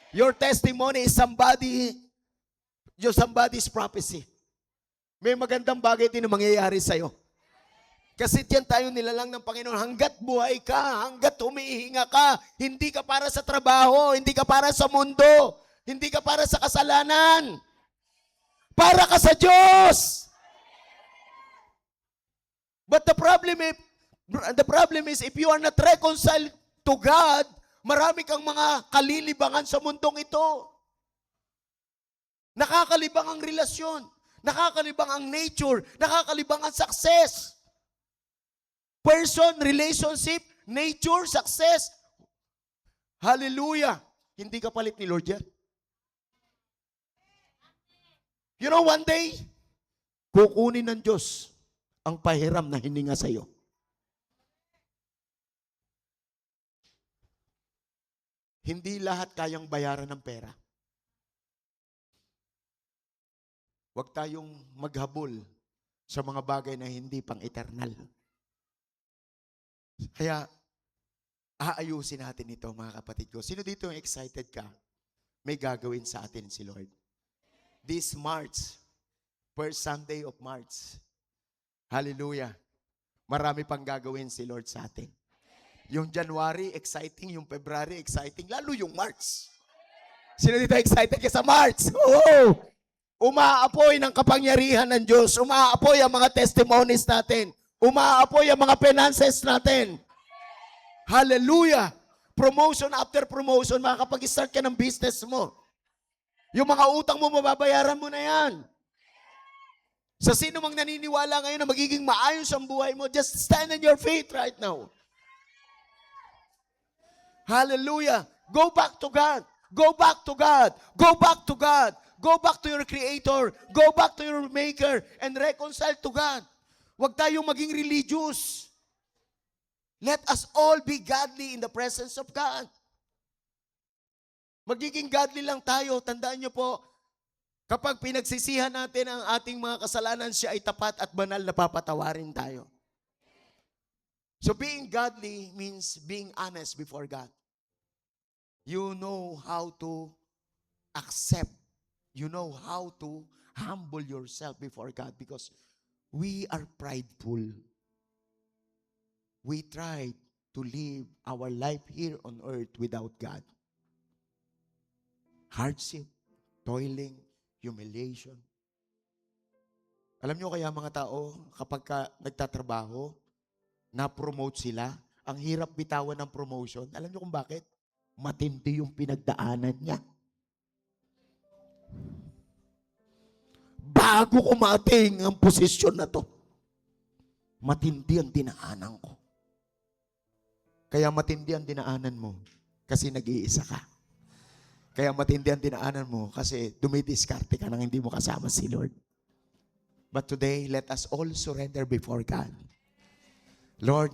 Your testimony is somebody's prophecy. May magandang bagay din na mangyayari sa'yo. Kasi diyan tayo nilalang ng Panginoon. Hanggat buhay ka, hanggat humihinga ka, hindi ka para sa trabaho, hindi ka para sa mundo, hindi ka para sa kasalanan. Para ka sa Diyos. But the problem is if you are not reconciled to God, marami kang mga kalilibangan sa mundong ito. Nakakalibang ang relasyon, nakakalibang ang nature, nakakalibang ang success. Person, relationship, nature, success. Hallelujah. Hindi ka palit ni Lord yan. You know, one day, kukunin ng Diyos ang pahiram na hininga sa iyo. Hindi lahat kayang bayaran ng pera. Huwag tayong maghabol sa mga bagay na hindi pang eternal. Kaya, aayusin natin ito, mga kapatid ko. Sino dito yung excited ka? May gagawin sa atin si Lord. This March, first Sunday of March. Hallelujah. Marami pang gagawin si Lord sa atin. Yung January, exciting. Yung February, exciting. Lalo yung March. Sino dito excited ka sa March? Oh! Umaapoy ng kapangyarihan ng Diyos. Umaapoy ang mga testimonies natin. Umaapoy ang mga finances natin. Hallelujah! Promotion after promotion, makakapag-start ka ng business mo. Yung mga utang mo, mababayaran mo na yan. Sa sino mang naniniwala ngayon na magiging maayos ang buhay mo, just stand on your feet right now. Hallelujah! Go back to God. Go back to God. Go back to God. Go back to your Creator. Go back to your Maker and reconcile to God. Huwag tayong maging religious. Let us all be godly in the presence of God. Magiging godly lang tayo. Tandaan niyo po, kapag pinagsisihan natin ang ating mga kasalanan, siya ay tapat at banal na papatawarin tayo. So being godly means being honest before God. You know how to accept. You know how to humble yourself before God because we are prideful. We try to live our life here on earth without God. Hardship, toiling, humiliation. Alam nyo kaya mga tao, kapag nagtatrabaho, na-promote sila, ang hirap bitawan ng promotion. Alam nyo kung bakit? Matindi yung pinagdaanan niya. Bago kumating ang posisyon na to, matindi ang dinaanan ko. Kaya matindi ang dinaanan mo kasi nag-iisa ka. Kaya matindi ang dinaanan mo kasi dumidiskarte ka nang hindi mo kasama si Lord. But today, let us all surrender before God. Lord,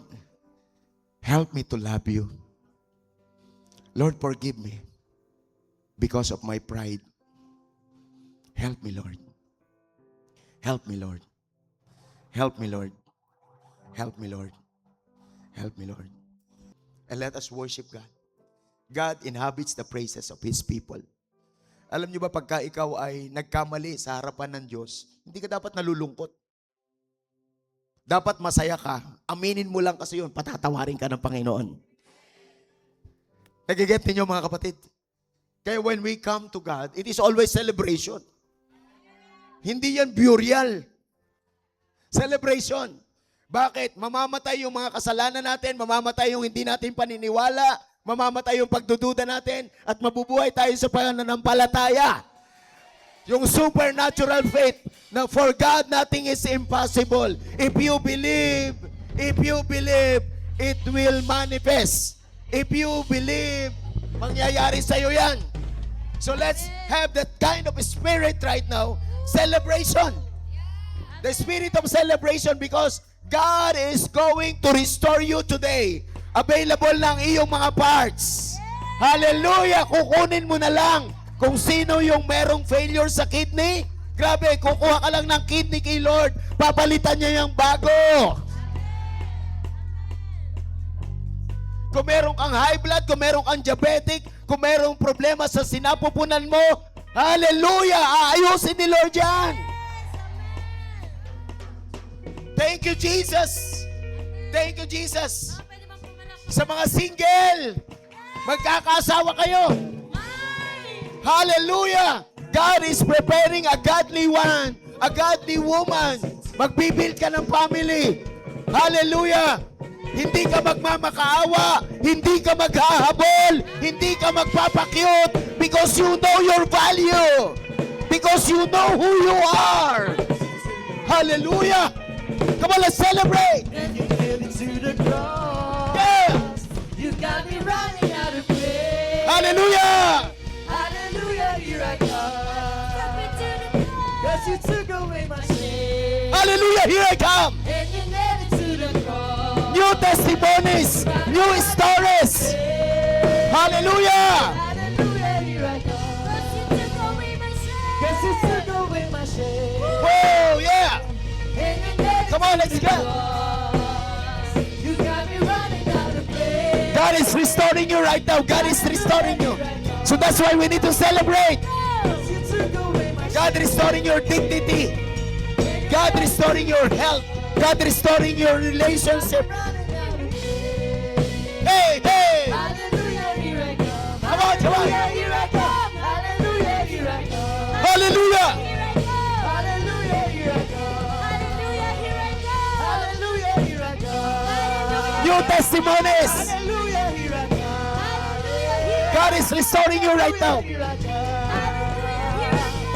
help me to love you. Lord, forgive me because of my pride. Help me, Lord. Help me, Lord. Help me, Lord. Help me, Lord. Help me, Lord. And let us worship God. God inhabits the praises of His people. Alam niyo ba, pagka ikaw ay nagkamali sa harapan ng Diyos, hindi ka dapat nalulungkot. Dapat masaya ka. Aminin mo lang kasi yun, patatawarin ka ng Panginoon. Nagiget ninyo mga kapatid? Kaya when we come to God, it is always celebration. Hindi yan burial. Celebration. Bakit? Mamamatay yung mga kasalanan natin, mamamatay yung hindi natin paniniwala, mamamatay yung pagdududa natin, at mabubuhay tayo sa pananampalataya. Yung supernatural faith na for God nothing is impossible. If you believe, it will manifest. If you believe, mangyayari sa'yo yan. So let's have that kind of spirit right now. Celebration. The spirit of celebration because God is going to restore you today. Available lang iyong mga parts. Hallelujah! Kukunin mo na lang kung sino yung merong failure sa kidney. Grabe, kukuha ka lang ng kidney kay Lord. Papalitan niya yung bago. Kung meron kang high blood, kung meron kang diabetic, kung merong problema sa sinapupunan mo, hallelujah! Aayusin ni Lord yan. Thank you, Jesus. Thank you, Jesus. Sa mga single, magkakasawa kayo. Hallelujah! God is preparing a godly one, a godly woman. Magbibuild ka ng family. Hallelujah! Hindi ka magmamakaawa, hindi ka maghahabol, hindi ka magpapakyut because you know your value. Because you know who you are. Hallelujah! Come on, let's celebrate! And you give it to the cross. Yeah! You got me running out of place. Hallelujah! Hallelujah, here I come. Cause you took away my shame. Hallelujah! Here I come! And you nailed it to the cross. New testimonies, new stories. Hallelujah! Hallelujah, here I come. Cause you took away my shame. Cause you took away my shame. Oh, yeah! And you nailed Come on, it let's to the go. cross. You got me running out of place. God is restoring you right now. God is restoring you. So that's why we need to celebrate. Cause you took away my God restoring your dignity. God restoring your health. God restoring your relationship. running out of place. Hey, hey! Hallelujah, here I come. Come on, come on. Hallelujah, here I come. Hallelujah, here I come. Hallelujah! Here I go. Hallelujah, here I come. Hallelujah, here I go. Hallelujah, here I come. New testimonies. Hallelujah, here I come. Hallelujah, here I go. God is restoring you right now. Here I come. Hallelujah, here I go.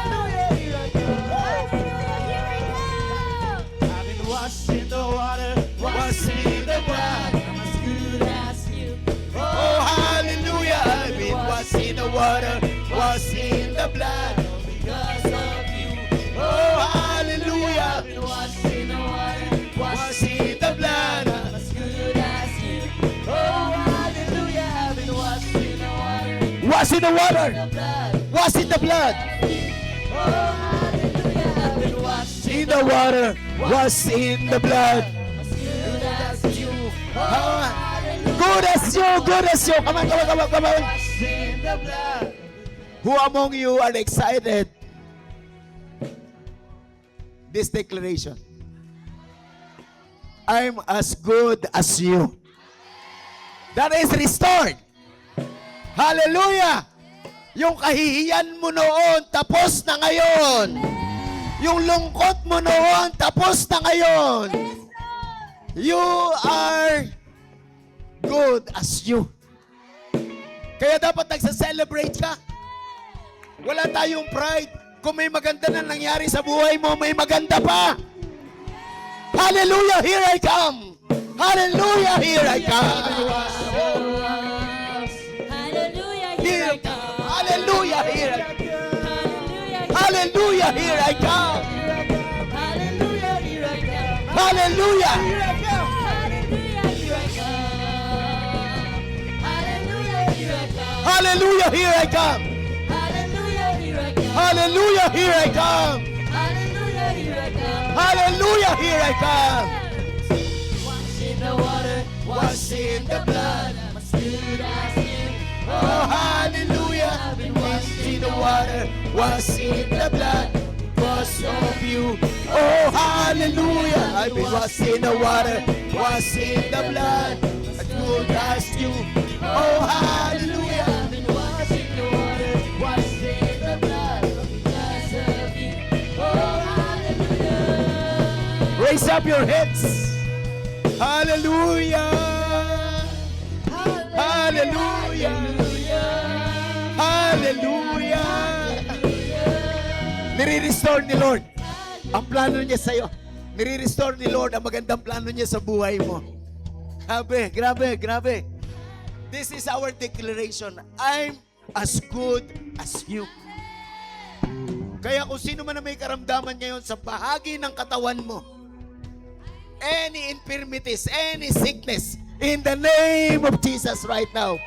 Hallelujah, here I come. Hallelujah, here I go. I've been washed in the water, washed in the blood. I'm as good as you. Oh, hallelujah. I've been washed in the water, washed in the blood. Because of you. Oh, hallelujah. I've been washed in the water, Washed in the blood. I'm as good as you. Oh, hallelujah. I've been washed in the water, Washed in the water. the blood. Washed in the blood. Oh, hallelujah. I've been washed In the water. Washed in the blood. as good as you. Ah, good as you, good as you. Come on, come on, come on, come on. Washed in the blood. Who among you are excited? This declaration. I'm as good as you. That is restored. Hallelujah! Yung kahihiyan mo noon, tapos na ngayon. Yung lungkot mo noon, tapos na ngayon. You are good as you. Kaya dapat nagsa-celebrate ka. Wala tayong pride. Kung may maganda na nangyari sa buhay mo, may maganda pa. Hallelujah, here I come. Hallelujah, here I come. Hallelujah, here Here, I go. hallelujah, here I come. Hallelujah, here I go. Hallelujah, here I come. Hallelujah, Hallelujah. here I come. Hallelujah, here I go. Hallelujah, here I come. Hallelujah, here I go. Hallelujah, here I come. Hallelujah, here I go. Hallelujah, here I come. Wash in the water, wash in the blood. I'm as good as you. Oh, hallelujah. I've been washed in the water, washed in the blood because of you. Oh, hallelujah. I've been washed in the water, washed in the blood as good as you. Oh, hallelujah. I've been washed in the water, washed in the blood because of you. Oh, hallelujah. Raise up your heads. Hallelujah. Hallelujah. Hallelujah. Nire-restore ni Lord ang plano niya sa'yo. Nire-restore ni Lord ang magandang plano niya sa buhay mo. Grabe, grabe, grabe. This is our declaration. I'm as good as you. Kaya kung sino man na may karamdaman ngayon sa bahagi ng katawan mo, any infirmities, any sickness, in the name of Jesus right now,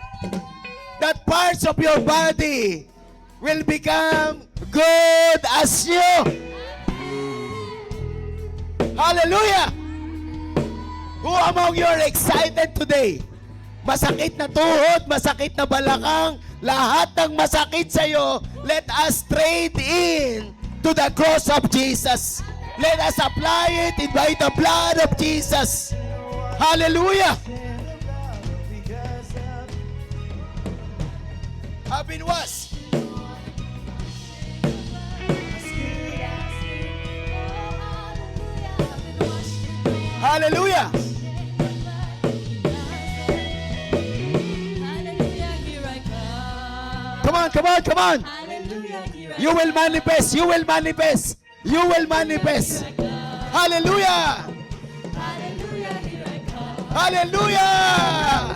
that parts of your body will become good as you. Hallelujah! Who among you are excited today? Masakit na tuhod, masakit na balakang, lahat ng masakit sa'yo, let us trade in to the cross of Jesus. Let us apply it by the blood of Jesus. Hallelujah! I've been washed. Hallelujah! Hallelujah, here I come. Come on, come on, come on! Hallelujah, here I You will manifest, you will manifest, you will manifest. Hallelujah! Hallelujah, here I come. Hallelujah!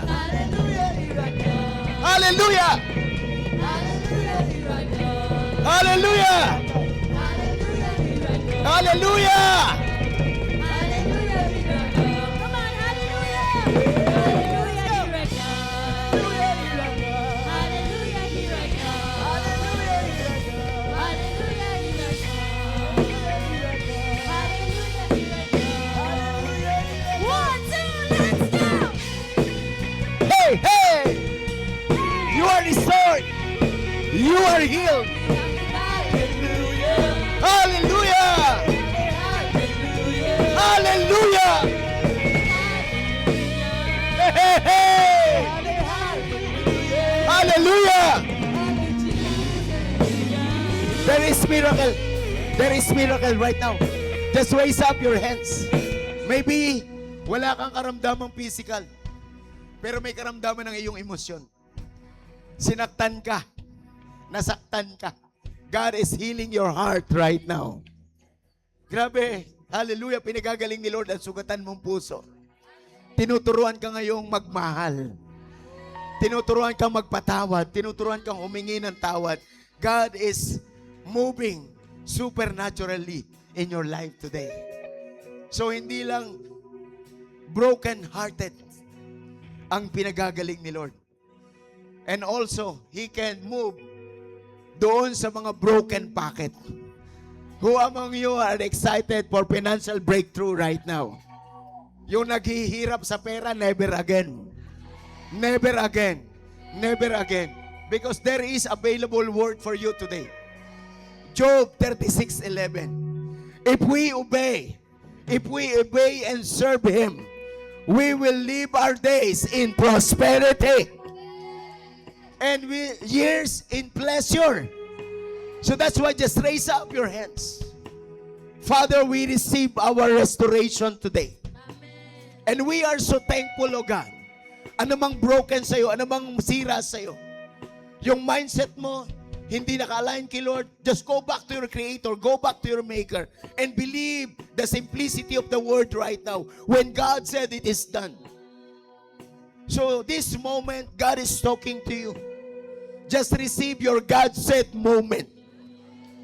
Hallelujah, here I come. Hallelujah! Hallelujah, here I come. Hallelujah! Hallelujah, here I come. Hallelujah! Hallelujah, here I come. Come on, hallelujah. Hallelujah, here I come. are healed. Hallelujah! Hallelujah! Hey, hey, hey! Hallelujah! There is miracle. There is miracle right now. Just raise up your hands. Maybe wala kang karamdamang physical, pero may karamdaman ng iyong emosyon. Sinaktan ka. Nasaktan ka. God is healing your heart right now. Grabe. Hallelujah. Pinagagaling ni Lord ang sugatan mong puso. Tinuturuan ka ngayong magmahal. Tinuturuan kang magpatawad. Tinuturuan kang humingi ng tawad. God is moving supernaturally in your life today. So hindi lang broken-hearted ang pinagagaling ni Lord. And also, He can move doon sa mga broken pocket. Who among you are excited for financial breakthrough right now? Yung naghihirap sa pera, never again. Never again. Never again. Because there is available word for you today. Job 36:11. If we obey and serve Him, we will live our days in prosperity and years in pleasure. So that's why just raise up your hands. Father, we receive our restoration today. And we are so thankful, O God. Anumang broken sa'yo, anumang sira sa'yo, yung mindset mo, hindi naka-align kay Lord, just go back to your Creator, go back to your Maker, and believe the simplicity of the word right now. When God said it is done. So this moment, God is talking to you. Just receive your God-said moment.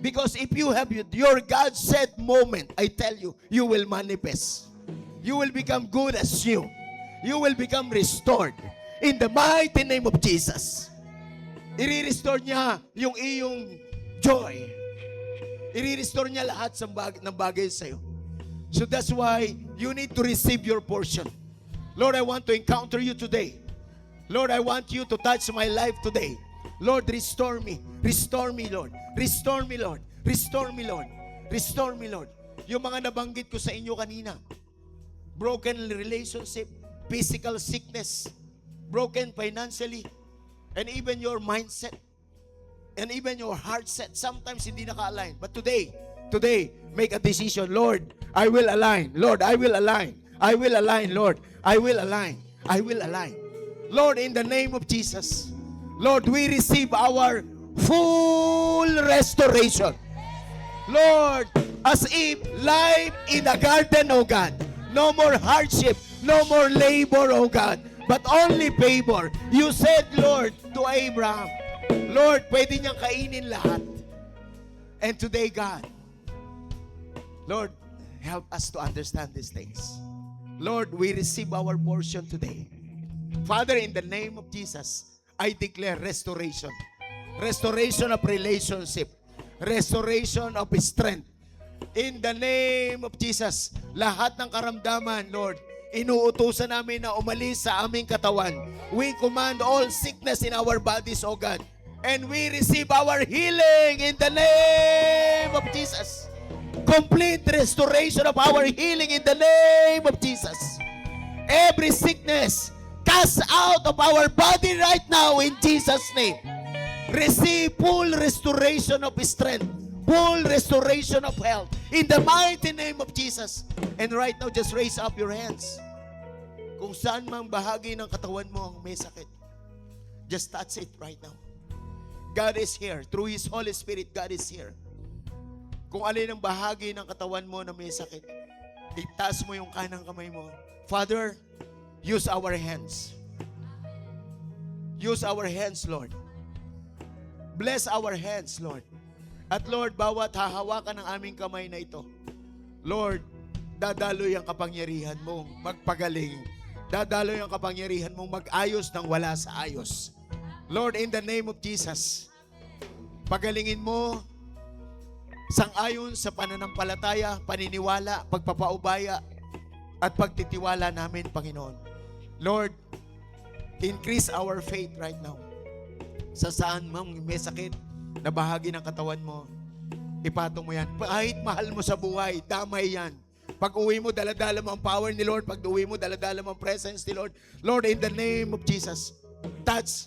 Because if you have your God-said moment, I tell you, you will manifest. You will become good as new. You will become restored. In the mighty name of Jesus. I-restore niya yung iyong joy. I-restore niya lahat ng bagay sa'yo. So that's why you need to receive your portion. Lord, I want to encounter you today. Lord, I want you to touch my life today. Lord, restore me. Restore me, Lord. Restore me, Lord. Restore me, Lord. Restore me, Lord. Yung mga nabanggit ko sa inyo kanina. Broken relationship, physical sickness, broken financially, and even your mindset, and even your heart set. Sometimes hindi naka-align. But today, make a decision. Lord, I will align. Lord, I will align. I will align, Lord. I will align. I will align. Lord, in the name of Jesus, Lord, we receive our full restoration. Lord, as if life in the garden, O God. No more hardship, no more labor, O God, but only favor. You said, Lord, to Abraham, Lord, pwede niyang kainin lahat. And today, God, Lord, help us to understand these things. Lord, we receive our portion today. Father, in the name of Jesus, I declare restoration. Restoration of relationship. Restoration of strength. In the name of Jesus, lahat ng karamdaman, Lord, inuutusan namin na umalis sa aming katawan. We command all sickness in our bodies, O God. And we receive our healing in the name of Jesus. Complete restoration of our healing in the name of Jesus. Every sickness, cast out of our body right now in Jesus' name. Receive full restoration of strength, full restoration of health in the mighty name of Jesus. And right now, just raise up your hands. Kung saan mang bahagi ng katawan mo ang may sakit, just touch it right now. God is here. Through His Holy Spirit, God is here. Kung alin ang bahagi ng katawan mo na may sakit, itaas mo yung kanang kamay mo. Father, use our hands. Use our hands, Lord. Bless our hands, Lord. At Lord, bawat hahawakan ng aming kamay na ito, Lord, dadaloy ang kapangyarihan mong magpagaling. Dadaloy ang kapangyarihan mong mag-ayos ng wala sa ayos. Lord, in the name of Jesus, pagalingin mo sang-ayon sa pananampalataya, paniniwala, pagpapaubaya, at pagtitiwala namin, Panginoon. Lord, increase our faith right now. Sa saan mang may sakit, na bahagi ng katawan mo, ipatong mo yan. Kahit mahal mo sa buhay, damay yan. Pag uwi mo, daladala mo ang power ni Lord. Pag uwi mo, daladala mo ang presence ni Lord. Lord, in the name of Jesus, touch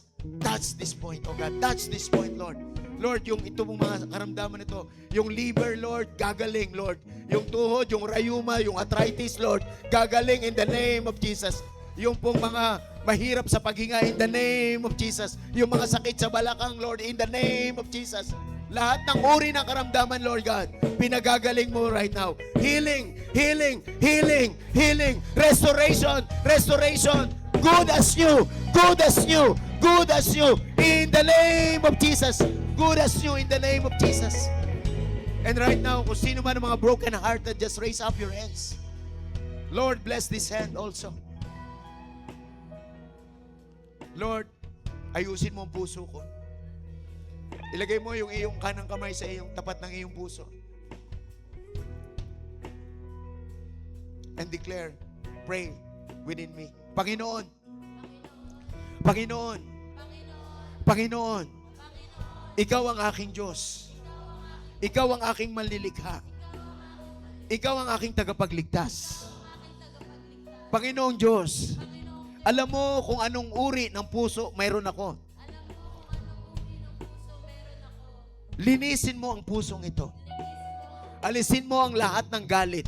this point, oh God. Touch this point, Lord. Lord, yung ito mong mga karamdaman nito, yung liver, Lord, gagaling, Lord. Yung tuhod, yung rayuma, yung arthritis, Lord, gagaling in the name of Jesus. Yung pong mga mahirap sa paghinga, in the name of Jesus. Yung mga sakit sa balakang, Lord, in the name of Jesus. Lahat ng uri ng karamdaman, Lord God, pinagagaling mo right now. Healing, healing, healing, healing, restoration, restoration. Good as new, good as new, good as new, in the name of Jesus. Good as new, in the name of Jesus. And right now, kung sino man ang mga broken hearted, just raise up your hands. Lord, bless this hand also. Lord, ayusin mo ang puso ko. Ilagay mo yung iyong kanang kamay sa iyong tapat ng iyong puso. And declare, pray within me. Panginoon, Panginoon, Panginoon, Ikaw ang aking Diyos. Ikaw ang aking manlilikha. Ikaw ang aking tagapagligtas. Panginoong Diyos, alam mo kung anong uri ng puso mayroon ako. Linisin mo ang pusong ito. Alisin mo ang lahat ng galit.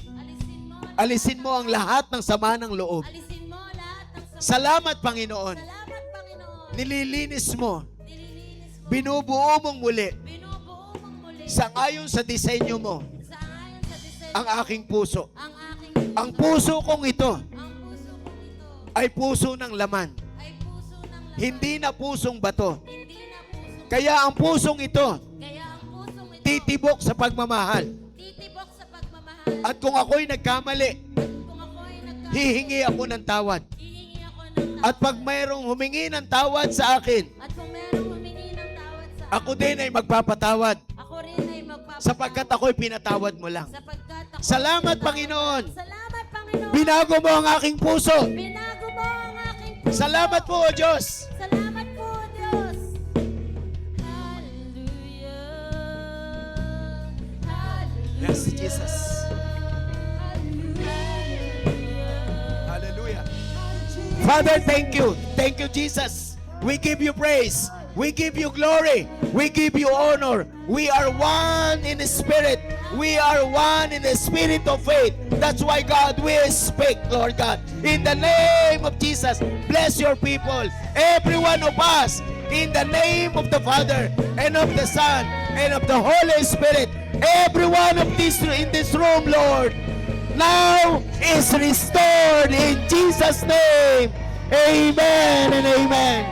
Alisin mo ang lahat ng sama ng loob. Alisin mo lahat ng sama. Salamat, Panginoon. Salamat, Panginoon. Nililinis mo. Nililinis mo. Binubuo mong muli. Binubuo mong muli. Sangayon sa disenyo mo. Sangayon sa disenyo. Ang aking puso. Ang aking Ang puso kong ito Ang puso kong ito ay puso ng laman. ay puso ng laman. Hindi na pusong bato. Hindi na puso. Kaya ang pusong ito Kaya ang pusong ito titibok sa pagmamahal. titibok sa pagmamahal. At kung ako'y nagkamali, Kung ako ay hihingi ako ng tawad. hihingi ako ng tawad. At pag mayroong humingi ng tawad sa akin, At kung merong humingi ng tawad sa ako din ay magpapatawad ako rin ay magpapatawad. sapagkat ako'y pinatawad mo lang. Sapagkat ako Salamat, Panginoon. Salamat, Panginoon. Binago mo ang aking puso. Binago mo ang aking puso. Salamat po, O Diyos. Salamat po, Diyos. Hallelujah. Hallelujah. Yes, Jesus. Hallelujah. Father, thank you. Thank you, Jesus. We give you praise. We give you glory. We give you honor. We are one in the Spirit. We are one in the spirit of faith. That's why, God, we speak, Lord God. In the name of Jesus, bless your people. Every one of us, in the name of the Father, and of the Son, and of the Holy Spirit. Every one of this in this room, Lord, now is restored in Jesus' name. Amen and amen.